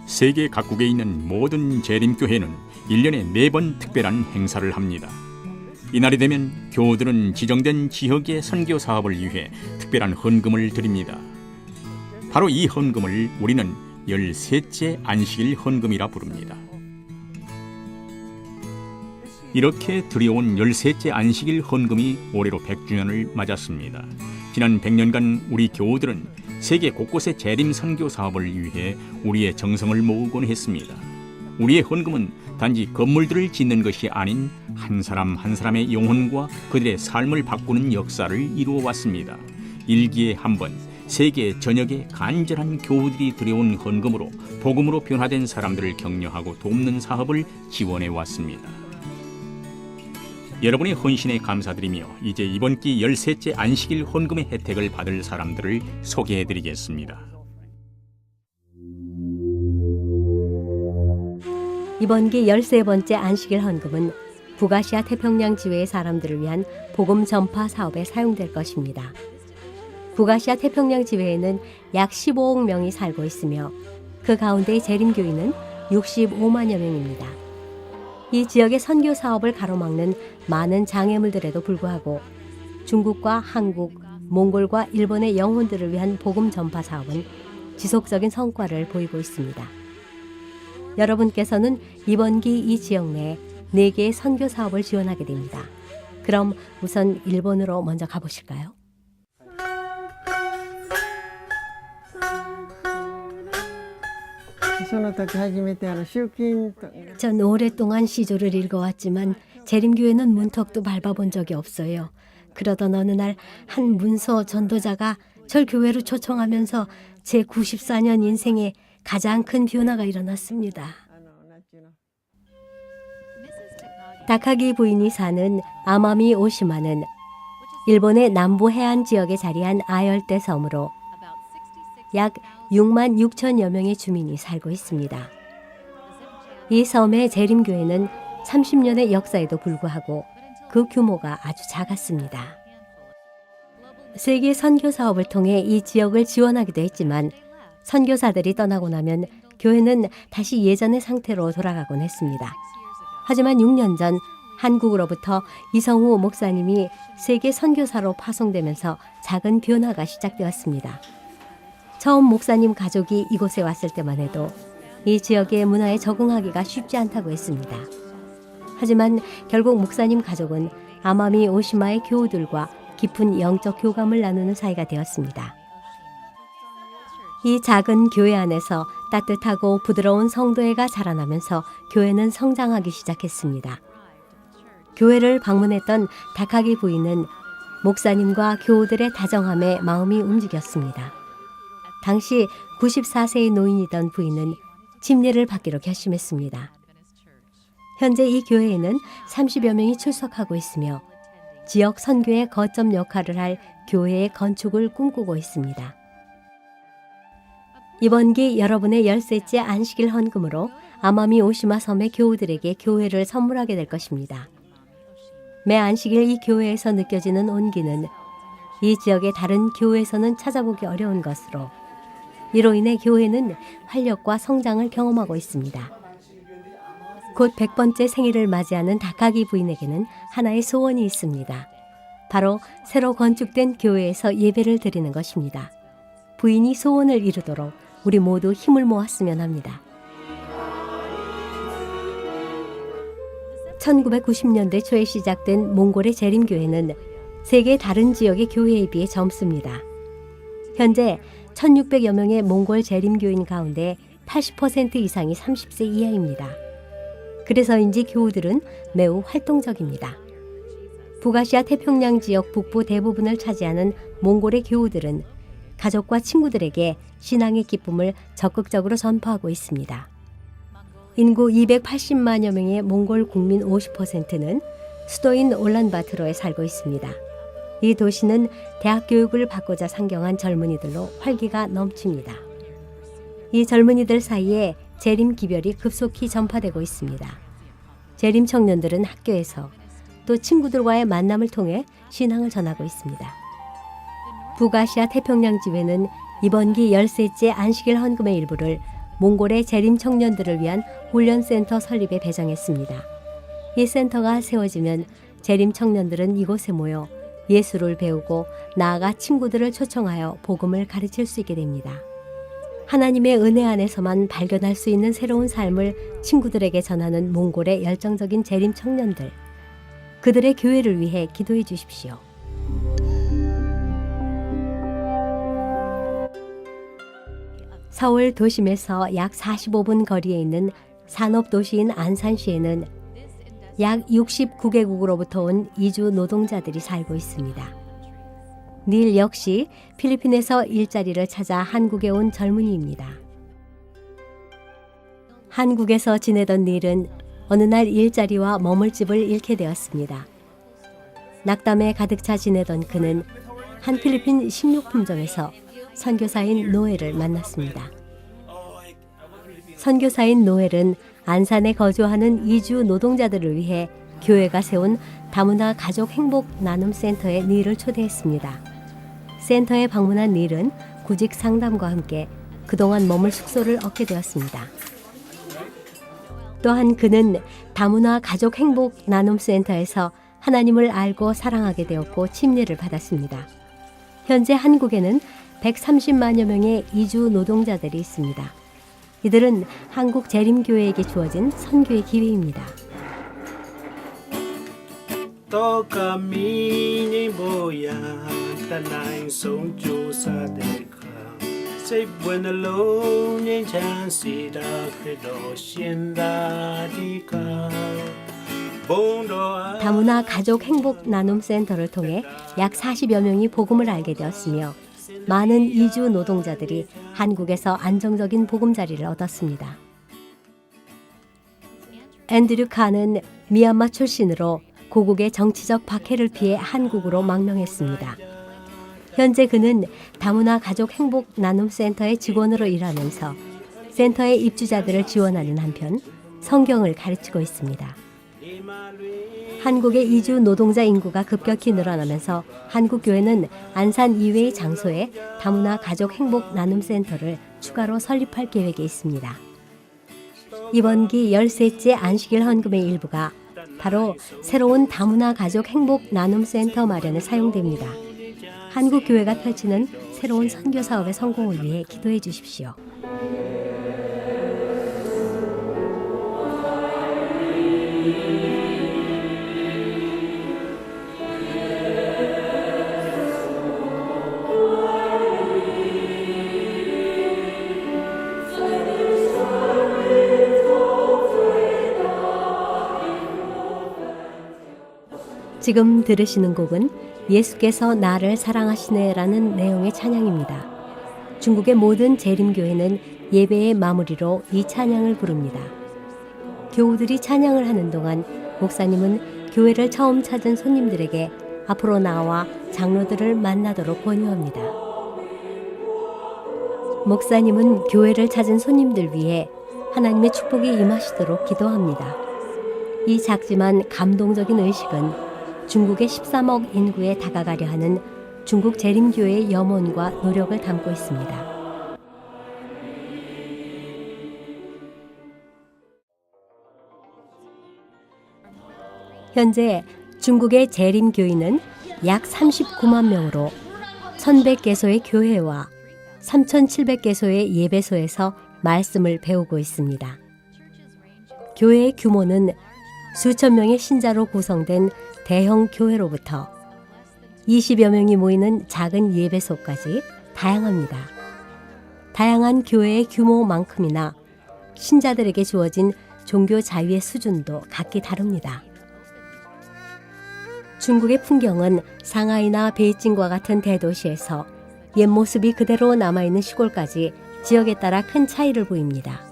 세계 각국에 있는 모든 재림교회는 1년에 4번 특별한 행사를 합니다. 이날이 되면 교우들은 지정된 지역의 선교 사업을 위해 특별한 헌금을 드립니다. 바로 이 헌금을 우리는 13째 안식일 헌금이라 부릅니다. 이렇게 드려온 13째 안식일 헌금이 올해로 100주년을 맞았습니다. 지난 100년간 우리 교우들은 세계 곳곳의 재림 선교 사업을 위해 우리의 정성을 모으곤 했습니다. 우리의 헌금은 단지 건물들을 짓는 것이 아닌 한 사람 한 사람의 영혼과 그들의 삶을 바꾸는 역사를 이루어 왔습니다. 일기에 한 번 세계 전역의 간절한 교우들이 들여온 헌금으로 복음으로 변화된 사람들을 격려하고 돕는 사업을 지원해 왔습니다. 여러분의 헌신에 감사드리며 이제 이번 기 13째 안식일 헌금의 혜택을 받을 사람들을 소개해드리겠습니다. 이번 기 13번째 안식일 헌금은 북아시아 태평양 지회의 사람들을 위한 복음 전파 사업에 사용될 것입니다. 북아시아 태평양 지회에는 약 15억 명이 살고 있으며 그 가운데의 재림교인은 65만여 명입니다. 이 지역의 선교 사업을 가로막는 많은 장애물들에도 불구하고 중국과 한국, 몽골과 일본의 영혼들을 위한 복음 전파 사업은 지속적인 성과를 보이고 있습니다. 여러분께서는 이번 기 이 지역 내 4개의 선교 사업을 지원하게 됩니다. 그럼 우선 일본으로 먼저 가보실까요? 전 오랫동안 시조를 읽어왔지만 재림교회는 문턱도 밟아본 적이 없어요. 그러던 어느 날 한 문서 전도자가 절 교회로 초청하면서 제 94년 인생에 가장 큰 변화가 일어났습니다. 다카기 부인이 사는 아마미 오시마는 일본의 남부 해안 지역에 자리한 아열대 섬으로 약 6만 6천여 명의 주민이 살고 있습니다. 이 섬의 재림교회는 30년의 역사에도 불구하고 그 규모가 아주 작았습니다. 세계 선교 사업을 통해 이 지역을 지원하기도 했지만 선교사들이 떠나고 나면 교회는 다시 예전의 상태로 돌아가곤 했습니다. 하지만 6년 전 한국으로부터 이성우 목사님이 세계 선교사로 파송되면서 작은 변화가 시작되었습니다. 처음 목사님 가족이 이곳에 왔을 때만 해도 이 지역의 문화에 적응하기가 쉽지 않다고 했습니다. 하지만 결국 목사님 가족은 아마미 오시마의 교우들과 깊은 영적 교감을 나누는 사이가 되었습니다. 이 작은 교회 안에서 따뜻하고 부드러운 성도애가 자라나면서 교회는 성장하기 시작했습니다. 교회를 방문했던 다카기 부인은 목사님과 교우들의 다정함에 마음이 움직였습니다. 당시 94세의 노인이던 부인은 침례를 받기로 결심했습니다. 현재 이 교회에는 30여 명이 출석하고 있으며 지역 선교의 거점 역할을 할 교회의 건축을 꿈꾸고 있습니다. 이번 기 여러분의 13째 안식일 헌금으로 아마미 오시마 섬의 교우들에게 교회를 선물하게 될 것입니다. 매 안식일 이 교회에서 느껴지는 온기는 이 지역의 다른 교회에서는 찾아보기 어려운 것으로 이로 인해 교회는 활력과 성장을 경험하고 있습니다. 곧 100번째 생일을 맞이하는 다카기 부인에게는 하나의 소원이 있습니다. 바로 새로 건축된 교회에서 예배를 드리는 것입니다. 부인이 소원을 이루도록 우리 모두 힘을 모았으면 합니다. 1990년대 초에 시작된 몽골의 재림교회는 세계 다른 지역의 교회에 비해 젊습니다. 현재 1600여 명의 몽골 재림교인 가운데 80% 이상이 30세 이하입니다. 그래서인지 교우들은 매우 활동적입니다. 북아시아 태평양 지역 북부 대부분을 차지하는 몽골의 교우들은 가족과 친구들에게 신앙의 기쁨을 적극적으로 전파하고 있습니다. 인구 280만여 명의 몽골 국민 50%는 수도인 올란바토르에 살고 있습니다. 이 도시는 대학 교육을 받고자 상경한 젊은이들로 활기가 넘칩니다. 이 젊은이들 사이에 재림 기별이 급속히 전파되고 있습니다. 재림 청년들은 학교에서 또 친구들과의 만남을 통해 신앙을 전하고 있습니다. 북아시아 태평양 지회는 이번 기 13째 안식일 헌금의 일부를 몽골의 재림 청년들을 위한 훈련센터 설립에 배정했습니다. 이 센터가 세워지면 재림 청년들은 이곳에 모여 예수를 배우고 나아가 친구들을 초청하여 복음을 가르칠 수 있게 됩니다. 하나님의 은혜 안에서만 발견할 수 있는 새로운 삶을 친구들에게 전하는 몽골의 열정적인 재림 청년들. 그들의 교회를 위해 기도해 주십시오. 서울 도심에서 약 45분 거리에 있는 산업도시인 안산시에는 약 69개국으로부터 온 이주 노동자들이 살고 있습니다. 닐 역시 필리핀에서 일자리를 찾아 한국에 온 젊은이입니다. 한국에서 지내던 닐은 어느 날 일자리와 머물 집을 잃게 되었습니다. 낙담에 가득 차 지내던 그는 한 필리핀 식료품점에서 선교사인 노엘을 만났습니다. 선교사인 노엘은 안산에 거주하는 이주 노동자들을 위해 교회가 세운 다문화 가족 행복 나눔 센터에 닐을 초대했습니다. 센터에 방문한 닐은 구직 상담과 함께 그동안 머물 숙소를 얻게 되었습니다. 또한 그는 다문화 가족 행복 나눔 센터에서 하나님을 알고 사랑하게 되었고 침례를 받았습니다. 현재 한국에는 130만여 명의 이주 노동자들이 있습니다. 이들은 한국 재림교회에게 주어진 선교의 기회입니다. To kami ni boya tanay song Diyosa deka say buena lo ni chansi da credo sienda dika 다문화 가족 행복 나눔 센터를 통해 약 40여 명이 복음을 알게 되었으며 많은 이주 노동자들이 한국에서 안정적인 보금자리를 얻었습니다. 앤드류 칸은 미얀마 출신으로 고국의 정치적 박해를 피해 한국으로 망명했습니다. 현재 그는 다문화 가족 행복 나눔 센터의 직원으로 일하면서 센터의 입주자들을 지원하는 한편 성경을 가르치고 있습니다. 한국의 이주 노동자 인구가 급격히 늘어나면서 한국교회는 안산 이외의 장소에 다문화 가족 행복 나눔 센터를 추가로 설립할 계획에 있습니다. 이번 기 13째 안식일 헌금의 일부가 바로 새로운 다문화 가족 행복 나눔 센터 마련에 사용됩니다. 한국교회가 펼치는 새로운 선교 사업의 성공을 위해 기도해 주십시오. 지금 들으시는 곡은 예수께서 나를 사랑하시네라는 내용의 찬양입니다. 중국의 모든 재림교회는 예배의 마무리로 이 찬양을 부릅니다. 교우들이 찬양을 하는 동안 목사님은 교회를 처음 찾은 손님들에게 앞으로 나와 장로들을 만나도록 권유합니다. 목사님은 교회를 찾은 손님들 위해 하나님의 축복이 임하시도록 기도합니다. 이 작지만 감동적인 의식은 중국의 13억 인구에 다가가려 하는 중국 재림교회의 염원과 노력을 담고 있습니다. 현재 중국의 재림교인은 약 39만 명으로 1,100개소의 교회와 3,700개소의 예배소에서 말씀을 배우고 있습니다. 교회의 규모는 수천 명의 신자로 구성된 대형 교회로부터 20여 명이 모이는 작은 예배소까지 다양합니다. 다양한 교회의 규모만큼이나 신자들에게 주어진 종교 자유의 수준도 각기 다릅니다. 중국의 풍경은 상하이나 베이징과 같은 대도시에서 옛 모습이 그대로 남아있는 시골까지 지역에 따라 큰 차이를 보입니다.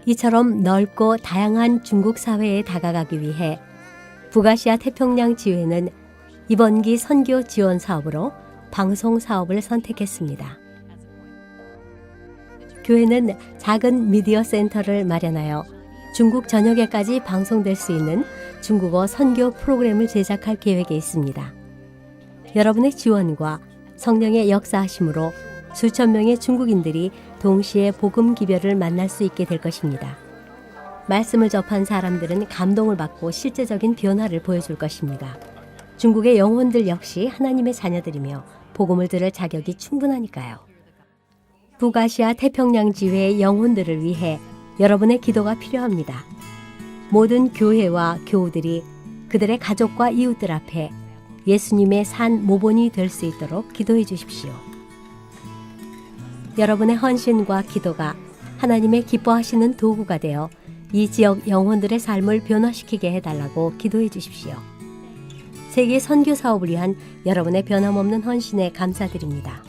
이처럼 넓고 다양한 중국 사회에 다가가기 위해 북아시아 태평양 지회는 이번 기 선교 지원 사업으로 방송 사업을 선택했습니다. 교회는 작은 미디어 센터를 마련하여 중국 전역에까지 방송될 수 있는 중국어 선교 프로그램을 제작할 계획에 있습니다. 여러분의 지원과 성령의 역사하심으로 수천 명의 중국인들이 동시에 복음 기별을 만날 수 있게 될 것입니다. 말씀을 접한 사람들은 감동을 받고 실제적인 변화를 보여줄 것입니다. 중국의 영혼들 역시 하나님의 자녀들이며 복음을 들을 자격이 충분하니까요. 북아시아 태평양 지회의 영혼들을 위해 여러분의 기도가 필요합니다. 모든 교회와 교우들이 그들의 가족과 이웃들 앞에 예수님의 산 모본이 될 수 있도록 기도해 주십시오. 여러분의 헌신과 기도가 하나님의 기뻐하시는 도구가 되어 이 지역 영혼들의 삶을 변화시키게 해달라고 기도해 주십시오. 세계 선교 사업을 위한 여러분의 변함없는 헌신에 감사드립니다.